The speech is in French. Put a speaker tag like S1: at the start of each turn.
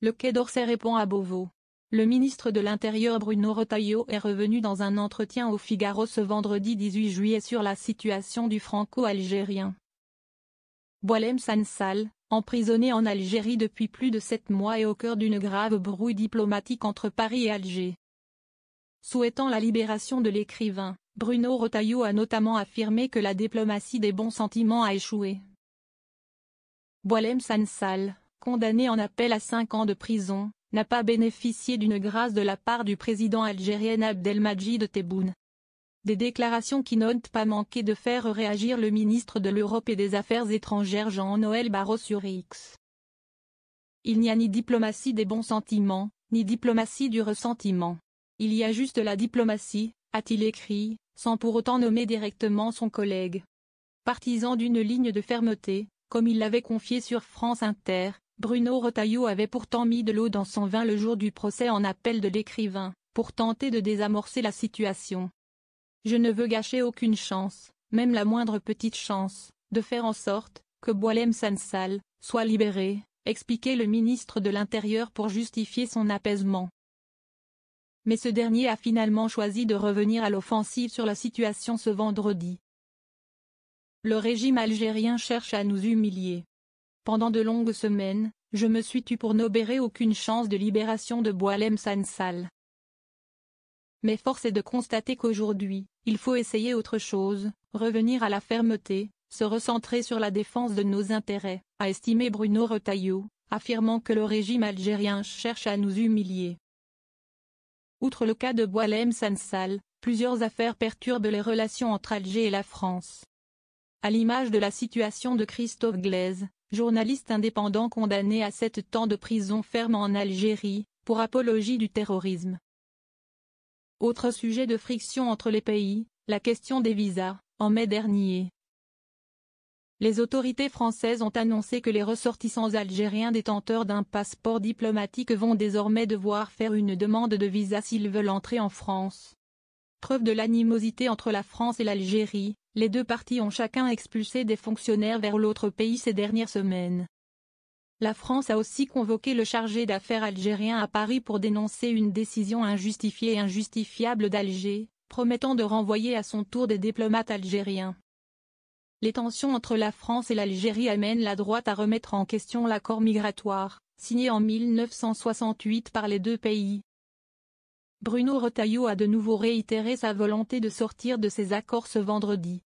S1: Le Quai d'Orsay répond à Beauvau. Le ministre de l'Intérieur Bruno Retailleau est revenu dans un entretien au Figaro ce vendredi 18 juillet sur la situation du franco-algérien. Boualem Sansal, emprisonné en Algérie depuis plus de 7 mois et au cœur d'une grave brouille diplomatique entre Paris et Alger. Souhaitant la libération de l'écrivain, Bruno Retailleau a notamment affirmé que la diplomatie des bons sentiments a échoué. Boualem Sansal, condamné en appel à 5 ans de prison, n'a pas bénéficié d'une grâce de la part du président algérien Abdelmadjid Tebboune. Des déclarations qui n'ont pas manqué de faire réagir le ministre de l'Europe et des Affaires étrangères Jean-Noël Barrot sur X. Il n'y a ni diplomatie des bons sentiments, ni diplomatie du ressentiment. Il y a juste la diplomatie, a-t-il écrit, sans pour autant nommer directement son collègue. Partisan d'une ligne de fermeté, comme il l'avait confié sur France Inter, Bruno Retailleau avait pourtant mis de l'eau dans son vin le jour du procès en appel de l'écrivain, pour tenter de désamorcer la situation. Je ne veux gâcher aucune chance, même la moindre petite chance, de faire en sorte que Boualem Sansal soit libéré, expliquait le ministre de l'Intérieur pour justifier son apaisement. Mais ce dernier a finalement choisi de revenir à l'offensive sur la situation ce vendredi. Le régime algérien cherche à nous humilier. Pendant de longues semaines, je me suis tue pour n'obérer aucune chance de libération de Boualem Sansal. Mais force est de constater qu'aujourd'hui, il faut essayer autre chose, revenir à la fermeté, se recentrer sur la défense de nos intérêts, a estimé Bruno Retailleau, affirmant que le régime algérien cherche à nous humilier. Outre le cas de Boualem Sansal, plusieurs affaires perturbent les relations entre Alger et la France. À l'image de la situation de Christophe Glaise, journaliste indépendant condamné à 7 ans de prison ferme en Algérie, pour apologie du terrorisme. Autre sujet de friction entre les pays, la question des visas, en mai dernier. Les autorités françaises ont annoncé que les ressortissants algériens détenteurs d'un passeport diplomatique vont désormais devoir faire une demande de visa s'ils veulent entrer en France. Preuve de l'animosité entre la France et l'Algérie, les deux parties ont chacun expulsé des fonctionnaires vers l'autre pays ces dernières semaines. La France a aussi convoqué le chargé d'affaires algérien à Paris pour dénoncer une décision injustifiée et injustifiable d'Alger, promettant de renvoyer à son tour des diplomates algériens. Les tensions entre la France et l'Algérie amènent la droite à remettre en question l'accord migratoire, signé en 1968 par les deux pays. Bruno Retailleau a de nouveau réitéré sa volonté de sortir de ces accords ce vendredi.